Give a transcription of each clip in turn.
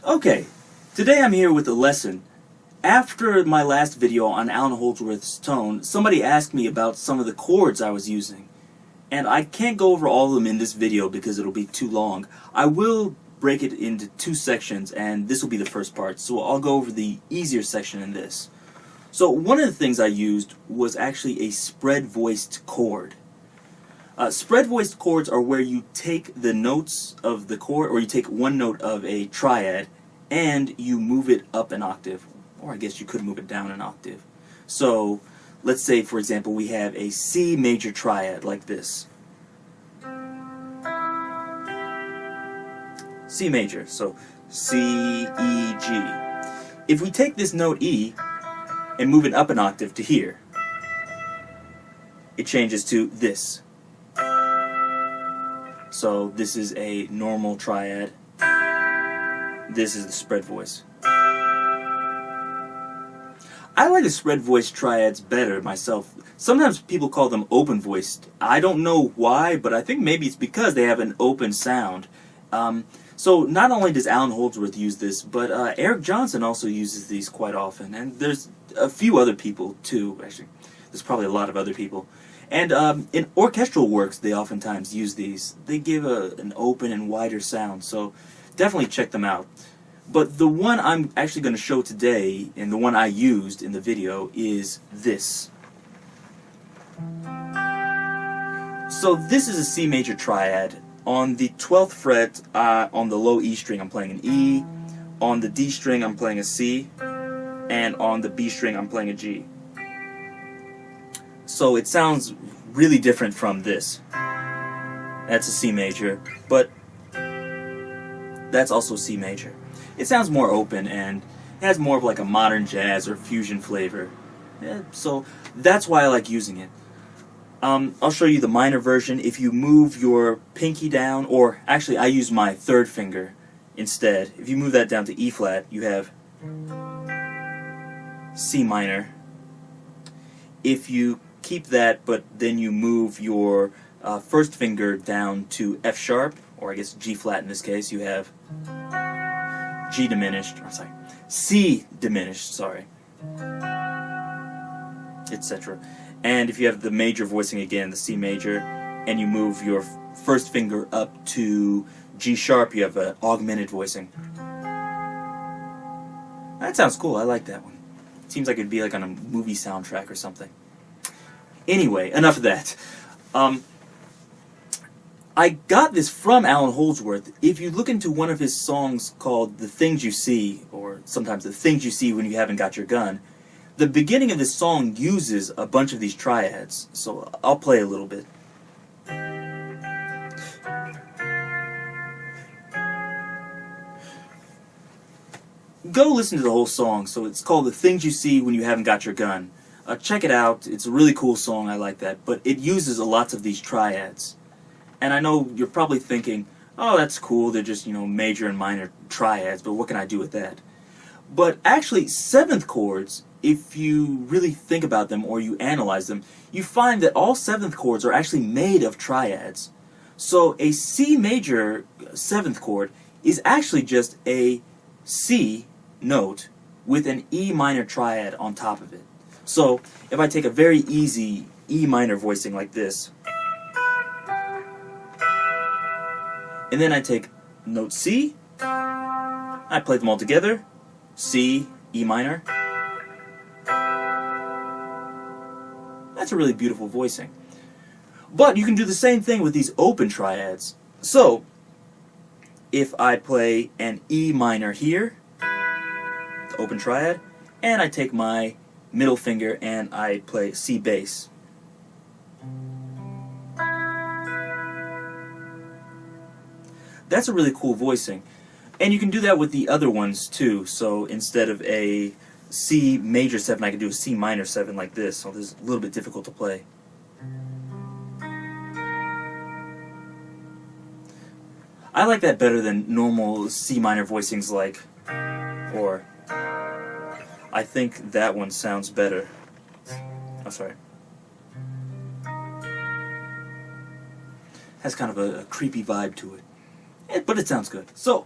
Okay, today I'm here with a lesson. After my last video on Alan Holdsworth's tone, somebody asked me about some of the chords I was using. And I can't go over all of them in this video because it'll be too long. I will break it into two sections, and this will be the first part, so I'll go over the easier section in this. So one of the things I used was actually a spread-voiced chord. Spread-voiced chords are where you take the notes of the chord, or you take one note of a triad, and you move it up an octave. Or I guess you could move it down an octave. So, let's say, for example, we have a C major triad like this. C major, so C, E, G. If we take this note E and move it up an octave to here, it changes to this. So this is a normal triad. This is the spread voice. I like the spread voice triads better myself. Sometimes people call them open voiced. I don't know why, but I think maybe it's because they have an open sound. So not only does Alan Holdsworth use this, but Eric Johnson also uses these quite often. And there's a few other people too, actually. There's probably a lot of other people. And in orchestral works, they oftentimes use these. They give an open and wider sound, so definitely check them out. But the one I'm actually going to show today, and the one I used in the video, is this. So this is a C major triad. On the 12th fret, on the low E string, I'm playing an E. On the D string, I'm playing a C. And on the B string, I'm playing a G. So it sounds really different from this. That's a C major, but that's also C major. It sounds more open and it has more of like a modern jazz or fusion flavor. So that's why I like using it. I'll show you the minor version. If you move your pinky down, or actually I use my third finger instead. If you move that down to E flat, you have C minor. If you keep that, but then you move your first finger down to F sharp, or I guess G flat in this case, you have G diminished, or sorry, C diminished, sorry, etc. And if you have the major voicing again, the C major, and you move your first finger up to G sharp, you have an augmented voicing. That sounds cool, I like that one. Seems like it'd be like on a movie soundtrack or something. Anyway, enough of that. I got this from Alan Holdsworth. If you look into one of his songs called The Things You See, or sometimes The Things You See When You Haven't Got Your Gun, the beginning of this song uses a bunch of these triads. So I'll play a little bit. Go listen to the whole song. So it's called The Things You See When You Haven't Got Your Gun. Check it out. It's a really cool song. I like that. But it uses lots of these triads. And I know you're probably thinking, oh, that's cool. They're just, major and minor triads. But what can I do with that? But actually, seventh chords, if you really think about them or you analyze them, you find that all seventh chords are actually made of triads. So a C major seventh chord is actually just a C note with an E minor triad on top of it. So, if I take a very easy E minor voicing like this, and then I take note C, I play them all together, C, E minor, that's a really beautiful voicing. But you can do the same thing with these open triads. So, if I play an E minor here, the open triad, and I take my middle finger and I play C bass. That's a really cool voicing. And you can do that with the other ones too. So instead of a C major 7, I can do a C minor 7 like this. So this is a little bit difficult to play. I like that better than normal C minor voicings like, or I think that one sounds better. Oh, sorry. Has kind of a creepy vibe to it. But it sounds good. So,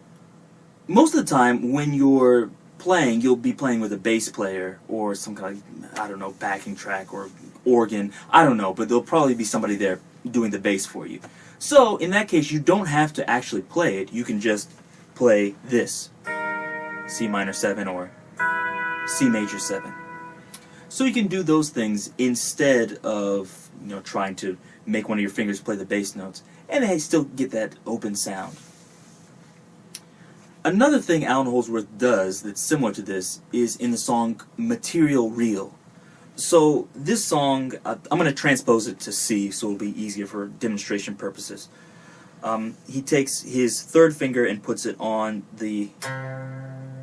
most of the time when you're playing, you'll be playing with a bass player or some kind of, I don't know, backing track or organ. I don't know, but there'll probably be somebody there doing the bass for you. So in that case, you don't have to actually play it. You can just play this, C minor 7 or C major 7. So you can do those things instead of, you know, trying to make one of your fingers play the bass notes, and they still get that open sound. Another thing Alan Holdsworth does that's similar to this is in the song Material Real. So this song, I'm going to transpose it to C so it'll be easier for demonstration purposes. He takes his third finger and puts it on the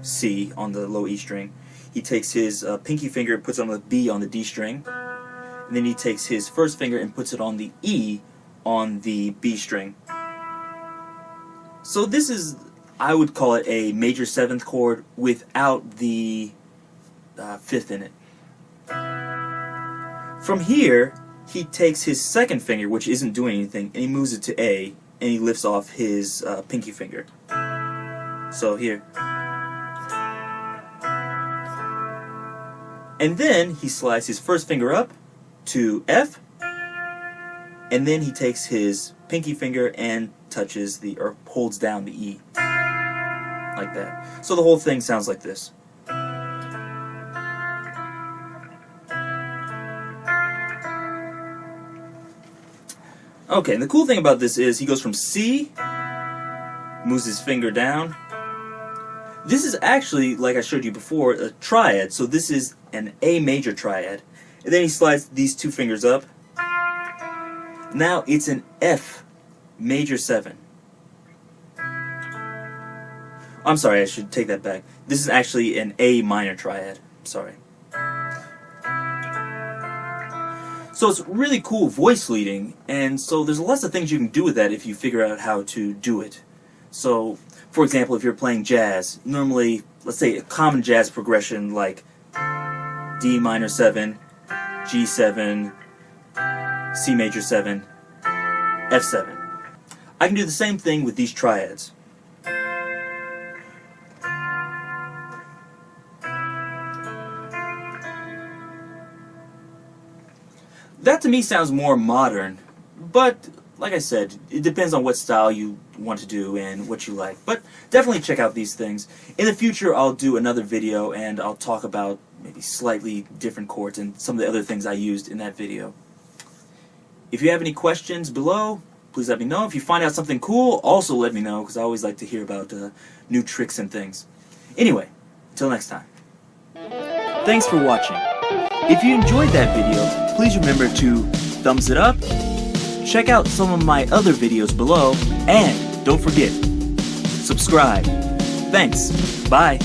C, on the low E string. He takes his pinky finger and puts it on the B on the D string. And then he takes his first finger and puts it on the E on the B string. So this is, I would call it a major 7th chord without the 5th in it. From here, he takes his second finger, which isn't doing anything, and he moves it to A, and he lifts off his pinky finger. So here. And then he slides his first finger up to F, and then he takes his pinky finger and touches the, or holds down the E. Like that. So the whole thing sounds like this. Okay, and the cool thing about this is he goes from C, moves his finger down. This is actually, like I showed you before, a triad, so this is an A major triad. And then he slides these two fingers up. Now it's an F major 7. I'm sorry, I should take that back. This is actually an A minor triad. Sorry. So it's really cool voice leading, and so there's lots of things you can do with that if you figure out how to do it. So, for example, if you're playing jazz, normally, let's say a common jazz progression like D minor 7, G7, C major 7, F7. I can do the same thing with these triads. That to me sounds more modern, but like I said, it depends on what style you want to do and what you like. But definitely check out these things. In the future, I'll do another video and I'll talk about maybe slightly different chords and some of the other things I used in that video. If you have any questions below, please let me know. If you find out something cool, also let me know, because I always like to hear about new tricks and things. Anyway, until next time. Thanks for watching. If you enjoyed that video, please remember to thumbs it up, check out some of my other videos below, and don't forget, subscribe. Thanks. Bye.